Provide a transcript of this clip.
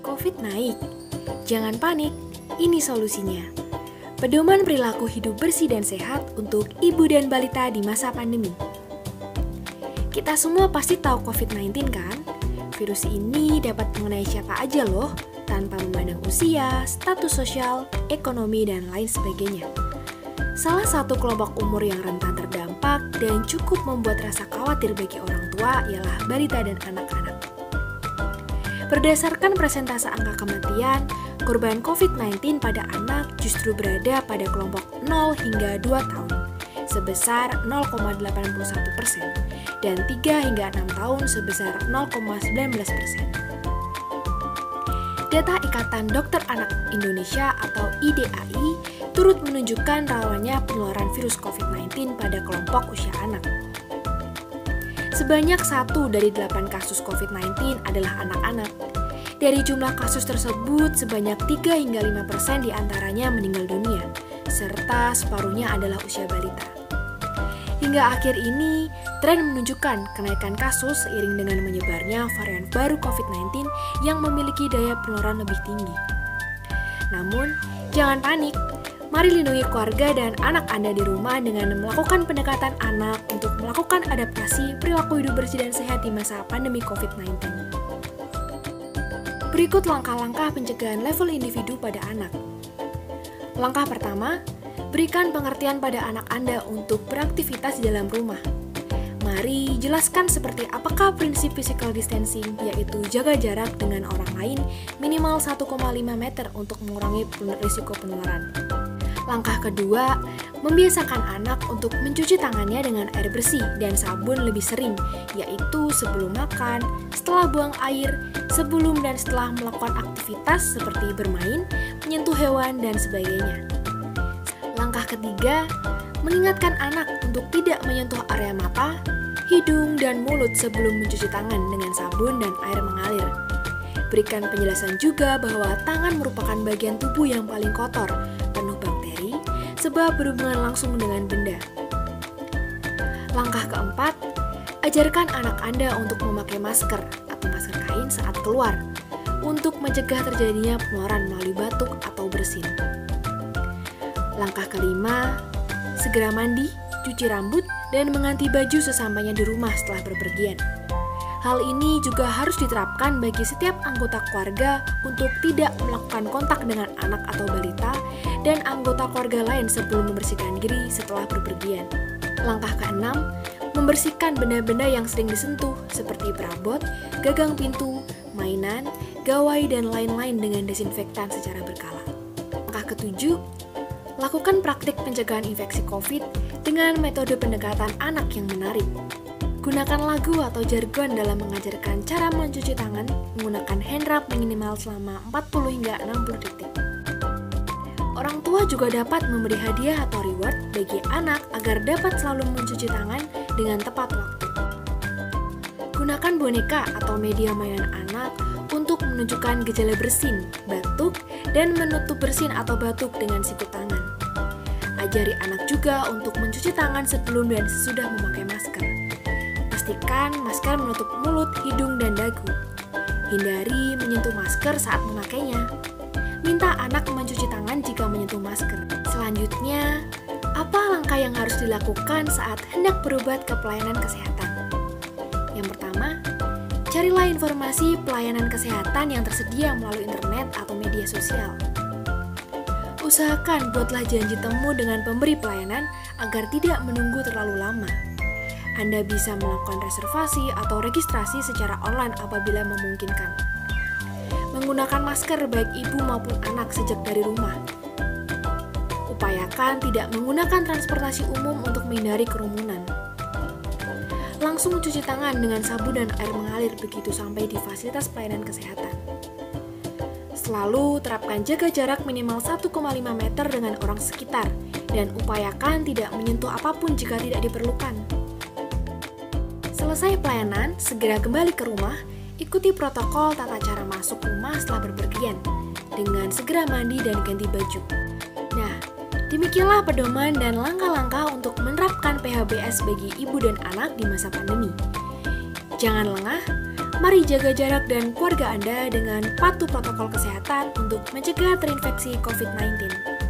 COVID naik. Jangan panik, ini solusinya. Pedoman perilaku hidup bersih dan sehat untuk ibu dan balita di masa pandemi. Kita semua pasti tahu COVID-19 kan? Virus ini dapat mengenai siapa aja loh, tanpa memandang usia, status sosial, ekonomi, dan lain sebagainya. Salah satu kelompok umur yang rentan terdampak dan cukup membuat rasa khawatir bagi orang tua ialah balita dan anak-anak. Berdasarkan persentase angka kematian, korban COVID-19 pada anak justru berada pada kelompok 0 hingga 2 tahun, sebesar 0,81%, dan 3 hingga 6 tahun sebesar 0,19%. Data Ikatan Dokter Anak Indonesia atau IDAI turut menunjukkan rawannya penularan virus COVID-19 pada kelompok usia anak. Sebanyak 1 dari 8 kasus COVID-19 adalah anak-anak. Dari jumlah kasus tersebut, sebanyak 3 hingga 5% diantaranya meninggal dunia, serta separuhnya adalah usia balita. Hingga akhir ini, tren menunjukkan kenaikan kasus seiring dengan menyebarnya varian baru COVID-19 yang memiliki daya penularan lebih tinggi. Namun, jangan panik. Mari lindungi keluarga dan anak Anda di rumah dengan melakukan pendekatan anak untuk melakukan adaptasi perilaku hidup bersih dan sehat di masa pandemi COVID-19. Berikut langkah-langkah pencegahan level individu pada anak. Langkah pertama, berikan pengertian pada anak Anda untuk beraktivitas di dalam rumah. Mari jelaskan seperti apakah prinsip physical distancing, yaitu jaga jarak dengan orang lain minimal 1,5 meter untuk mengurangi risiko penularan. Langkah kedua, membiasakan anak untuk mencuci tangannya dengan air bersih dan sabun lebih sering, yaitu sebelum makan, setelah buang air, sebelum dan setelah melakukan aktivitas seperti bermain, menyentuh hewan, dan sebagainya. Langkah ketiga, mengingatkan anak untuk tidak menyentuh area mata, hidung, dan mulut sebelum mencuci tangan dengan sabun dan air mengalir. Berikan penjelasan juga bahwa tangan merupakan bagian tubuh yang paling kotor, penuh bakteri, sebab berhubungan langsung dengan benda. Langkah keempat, ajarkan anak Anda untuk memakai masker atau masker kain saat keluar, untuk mencegah terjadinya penularan melalui batuk atau bersin. Langkah kelima, segera mandi, cuci rambut, dan mengganti baju sesampainya di rumah setelah bepergian. Hal ini juga harus diterapkan bagi setiap anggota keluarga untuk tidak melakukan kontak dengan anak atau balita dan anggota keluarga lain sebelum membersihkan diri setelah bepergian. Langkah keenam, membersihkan benda-benda yang sering disentuh seperti perabot, gagang pintu, mainan, gawai, dan lain-lain dengan desinfektan secara berkala. Langkah ketujuh, lakukan praktik pencegahan infeksi COVID dengan metode pendekatan anak yang menarik. Gunakan lagu atau jargon dalam mengajarkan cara mencuci tangan menggunakan hand rub minimal selama 40 hingga 60 detik. Orang tua juga dapat memberi hadiah atau reward bagi anak agar dapat selalu mencuci tangan dengan tepat waktu. Gunakan boneka atau media mainan anak untuk menunjukkan gejala bersin, batuk, dan menutup bersin atau batuk dengan siku tangan. Ajari anak juga untuk mencuci tangan sebelum dan sesudah memakai masker. Pastikan masker menutup mulut, hidung, dan dagu. Hindari menyentuh masker saat memakainya. Minta anak mencuci tangan jika menyentuh masker. Selanjutnya, apa langkah yang harus dilakukan saat hendak berobat ke pelayanan kesehatan? Yang pertama, carilah informasi pelayanan kesehatan yang tersedia melalui internet atau media sosial. Usahakan buatlah janji temu dengan pemberi pelayanan agar tidak menunggu terlalu lama. Anda bisa melakukan reservasi atau registrasi secara online apabila memungkinkan. Menggunakan masker baik ibu maupun anak sejak dari rumah. Upayakan tidak menggunakan transportasi umum untuk menghindari kerumunan. Langsung cuci tangan dengan sabun dan air mengalir begitu sampai di fasilitas pelayanan kesehatan. Selalu terapkan jaga jarak minimal 1,5 meter dengan orang sekitar dan upayakan tidak menyentuh apapun jika tidak diperlukan. Selesai pelayanan, segera kembali ke rumah, ikuti protokol tata cara masuk rumah setelah bepergian, dengan segera mandi dan ganti baju. Nah, demikianlah pedoman dan langkah-langkah untuk menerapkan PHBS bagi ibu dan anak di masa pandemi. Jangan lengah, Mari jaga jarak dan keluarga Anda dengan patuh protokol kesehatan untuk mencegah terinfeksi COVID-19.